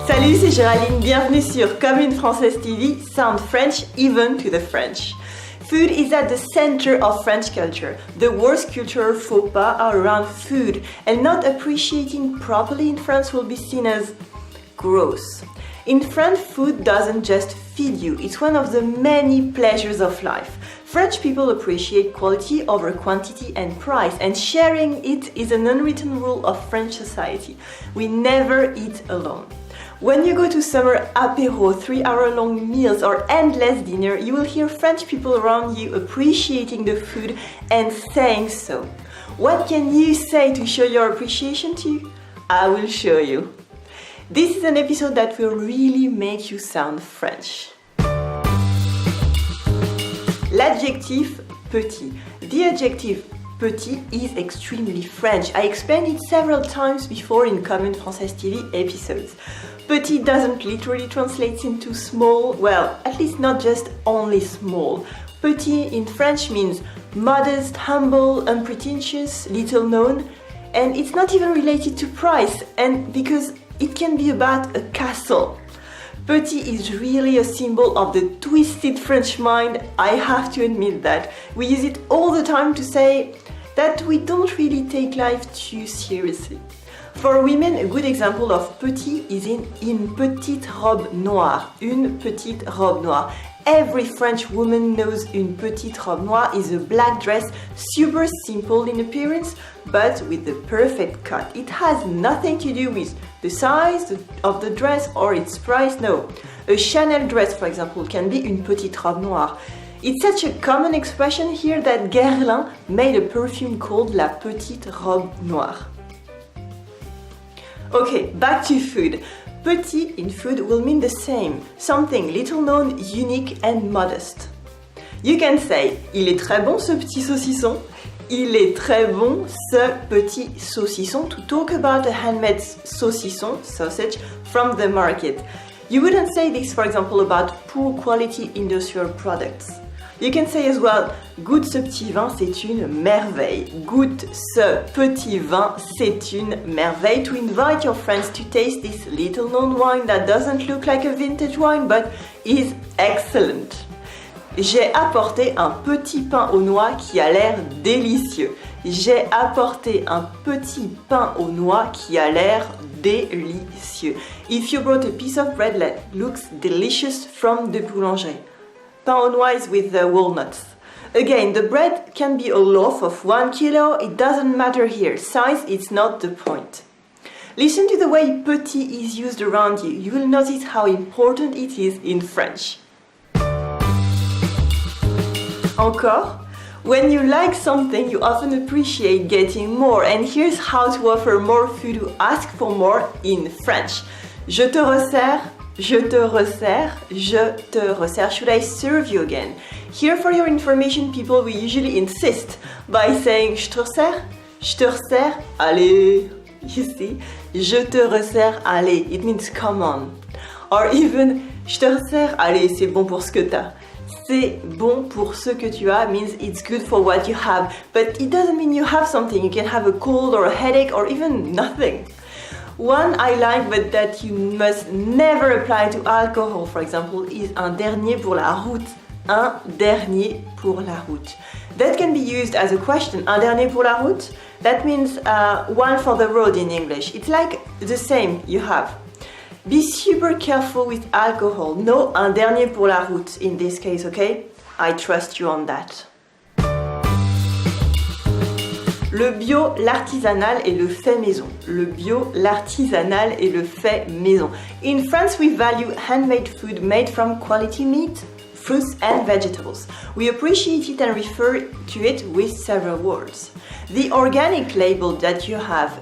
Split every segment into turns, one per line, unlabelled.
Salut, c'est Géraldine, bienvenue sur Comme une Française TV, Sound French even to the French. Food is at the center of French culture. The worst cultural faux pas are around food, and not appreciating properly in France will be seen as gross. In France, food doesn't just feed you, it's one of the many pleasures of life. French people appreciate quality over quantity and price, and sharing it is an unwritten rule of French society. We never eat alone. When you go to summer apéros, 3-hour-long meals or endless dinner, you will hear French people around you appreciating the food and saying so. What can you say to show your appreciation to? I will show you. This is an episode that will really make you sound French. L'adjectif petit. The adjective petit is extremely French. I explained it several times before in Comme une Française TV episodes. Petit doesn't literally translate into small, well, at least not just only small. Petit in French means modest, humble, unpretentious, little known, and it's not even related to price, and because it can be about a castle. Petit is really a symbol of the twisted French mind, I have to admit that. We use it all the time to say that we don't really take life too seriously. For women, a good example of petit is in une petite robe noire, une petite robe noire. Every French woman knows une petite robe noire is a black dress, super simple in appearance, but with the perfect cut. It has nothing to do with the size of the dress or its price, no. A Chanel dress, for example, can be une petite robe noire. It's such a common expression here that Guerlain made a perfume called la petite robe noire. Okay, back to food. Petit in food will mean the same, something little known, unique and modest. You can say, il est très bon ce petit saucisson. Il est très bon ce petit saucisson to talk about a handmade saucisson, sausage, from the market. You wouldn't say this, for example, about poor quality industrial products. You can say as well, goûte ce petit vin, c'est une merveille. Goûte ce petit vin, c'est une merveille. To invite your friends to taste this little known wine that doesn't look like a vintage wine but is excellent. J'ai apporté un petit pain aux noix qui a l'air délicieux. J'ai apporté un petit pain aux noix qui a l'air délicieux. If you brought a piece of bread that looks delicious from the boulangerie. Pain aux noix is with the walnuts. Again, the bread can be a loaf of 1 kilo, it doesn't matter here. Size is not the point. Listen to the way petit is used around you. You will notice how important it is in French. Encore, when you like something, you often appreciate getting more. And here's how to offer more food to ask for more in French. Je te resserre. Je te resserre, je te resserre. Should I serve you again? Here for your information, people will usually insist by saying je te resserre, allez. You see, je te resserre, allez. It means come on. Or even je te resserre, allez, c'est bon pour ce que t'as. C'est bon pour ce que tu as means it's good for what you have, but it doesn't mean you have something. You can have a cold or a headache or even nothing. One I like but that you must never apply to alcohol, for example, is un dernier pour la route. Un dernier pour la route. That can be used as a question. Un dernier pour la route? That means one for the road in English. It's like the same you have. Be super careful with alcohol. No, un dernier pour la route in this case, okay? I trust you on that. Le bio, l'artisanal et le fait maison. Le bio, l'artisanal et le fait maison. In France, we value handmade food made from quality meat, fruits and vegetables. We appreciate it and refer to it with several words. The organic label that you have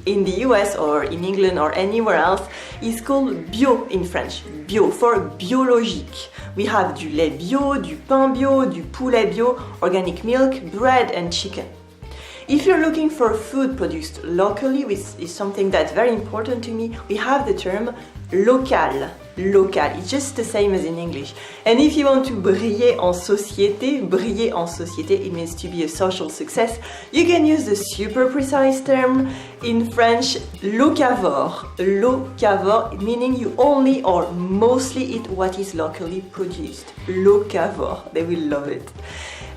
in the US or in England or anywhere else is called bio in French. Bio, for biologique. We have du lait bio, du pain bio, du poulet bio, organic milk, bread and chicken. If you're looking for food produced locally, which is something that's very important to me, we have the term local. local. It's just the same as in English. And if you want to briller en société, it means to be a social success, you can use the super precise term in French, locavore. Locavore, meaning you only or mostly eat what is locally produced. Locavore, they will love it.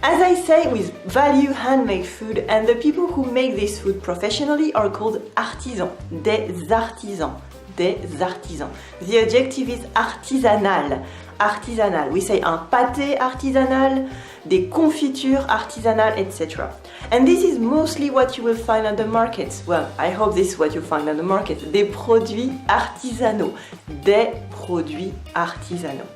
As I say, we value handmade food, and the people who make this food professionally are called artisans, des artisans. The adjective is artisanal. Artisanal. We say un pâté artisanal, des confitures artisanales, etc. And this is mostly what you will find on the markets. Well, I hope this is what you find on the market. Des produits artisanaux. Des produits artisanaux.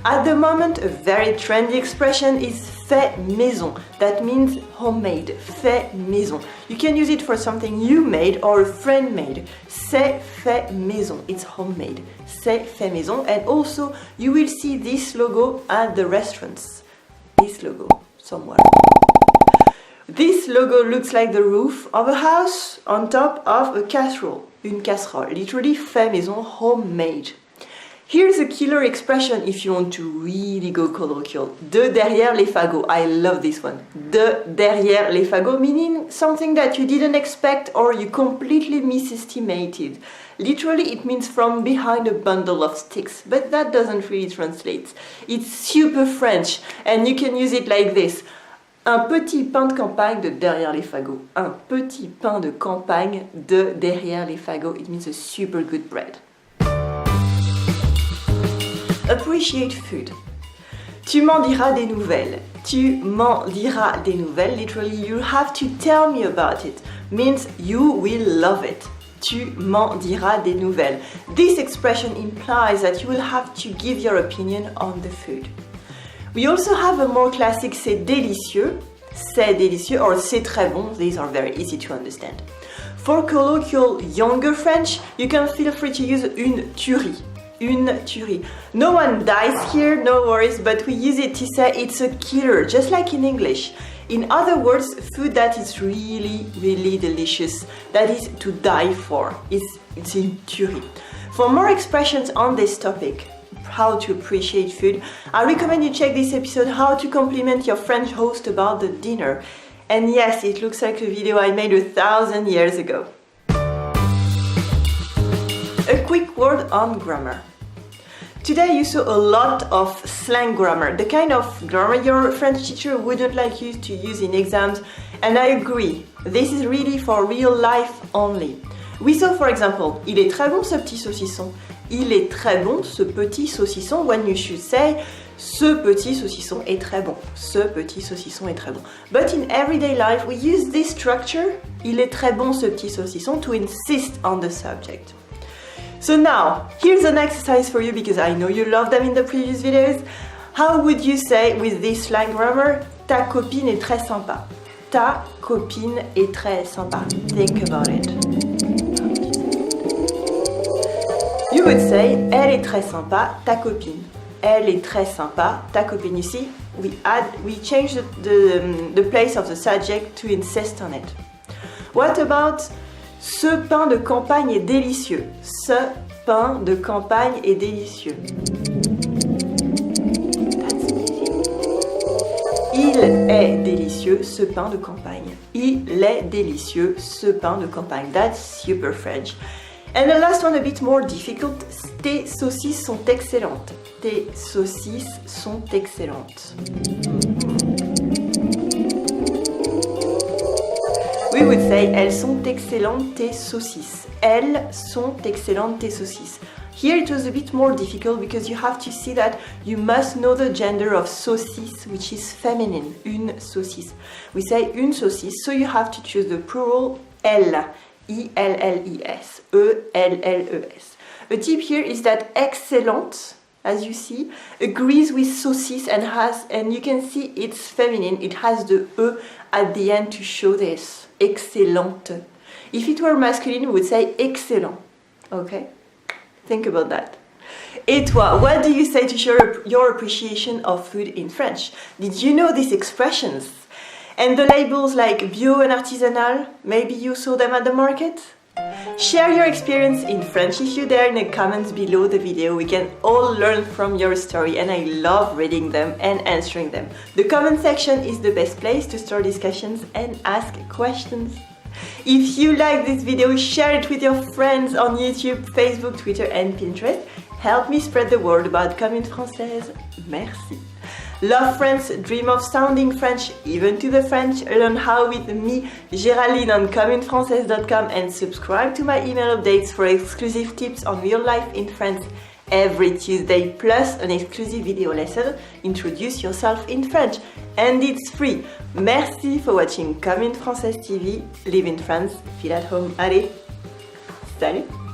At the moment, a very trendy expression is fait maison. That means homemade. Fait maison. You can use it for something you made or a friend made. C'est fait maison. It's homemade. C'est fait maison. And also, you will see this logo at the restaurants. This logo, somewhere. This logo looks like the roof of a house on top of a casserole. Une casserole. Literally, fait maison, homemade. Here's a killer expression if you want to really go colloquial. De derrière les fagots. I love this one. De derrière les fagots, meaning something that you didn't expect or you completely misestimated. Literally, it means from behind a bundle of sticks, but that doesn't really translate. It's super French, and you can use it like this. Un petit pain de campagne de derrière les fagots. Un petit pain de campagne de derrière les fagots. It means a super good bread. Appreciate food. Tu m'en diras des nouvelles. Tu m'en diras des nouvelles. Literally, you have to tell me about it. Means you will love it. Tu m'en diras des nouvelles. This expression implies that you will have to give your opinion on the food. We also have a more classic c'est délicieux or c'est très bon. These are very easy to understand. For colloquial younger French, you can feel free to use une tuerie. Une tuerie. No one dies here, no worries, but we use it to say it's a killer, just like in English. In other words, food that is really, really delicious, that is to die for, it's une tuerie. For more expressions on this topic, how to appreciate food, I recommend you check this episode, How to Compliment Your French Host About the Dinner. And yes, it looks like a video I made 1,000 years ago. A quick word on grammar. Today you saw a lot of slang grammar, the kind of grammar your French teacher wouldn't like you to use in exams, and I agree, this is really for real life only. We saw, for example, il est très bon ce petit saucisson. Il est très bon ce petit saucisson, when you should say ce petit saucisson est très bon. Ce petit saucisson est très bon. But in everyday life we use this structure, il est très bon ce petit saucisson, to insist on the subject. So now, here's an exercise for you because I know you loved them in the previous videos. How would you say with this slang grammar, ta copine est très sympa? Ta copine est très sympa. Think about it. You would say, elle est très sympa, ta copine. Elle est très sympa, ta copine. You see, we change the place of the subject to insist on it. What about ce pain de campagne est délicieux. Ce pain de campagne est délicieux. That's easy. Il est délicieux, ce pain de campagne. Il est délicieux, ce pain de campagne. That's super French. And the last one a bit more difficult. Tes saucisses sont excellentes. Tes saucisses sont excellentes. We would say, elles sont excellentes tes saucisses. Elles sont excellentes tes saucisses. Here it was a bit more difficult because you have to see that you must know the gender of saucisse, which is feminine. Une saucisse. We say une saucisse, so you have to choose the plural elle. I-L-L-I-S. E-L-L-E-S. A tip here is that excellente, as you see, agrees with saucisse and you can see it's feminine. It has the E at the end to show this. Excellente. If it were masculine, we would say excellent. Okay? Think about that. Et toi, what do you say to show your appreciation of food in French? Did you know these expressions? And the labels like bio and artisanal, maybe you saw them at the market? Share your experience in French if you dare in the comments below the video. We can all learn from your story and I love reading them and answering them. The comment section is the best place to start discussions and ask questions. If you like this video, share it with your friends on YouTube, Facebook, Twitter and Pinterest. Help me spread the word about Comme une Française. Merci. Love France, dream of sounding French, even to the French. Learn how with me, Géraldine, on communefrancaise.com and subscribe to my email updates for exclusive tips on real life in France every Tuesday, plus an exclusive video lesson, Introduce Yourself in French. And it's free. Merci for watching Comme une Française TV. Live in France, feel at home. Allez, salut!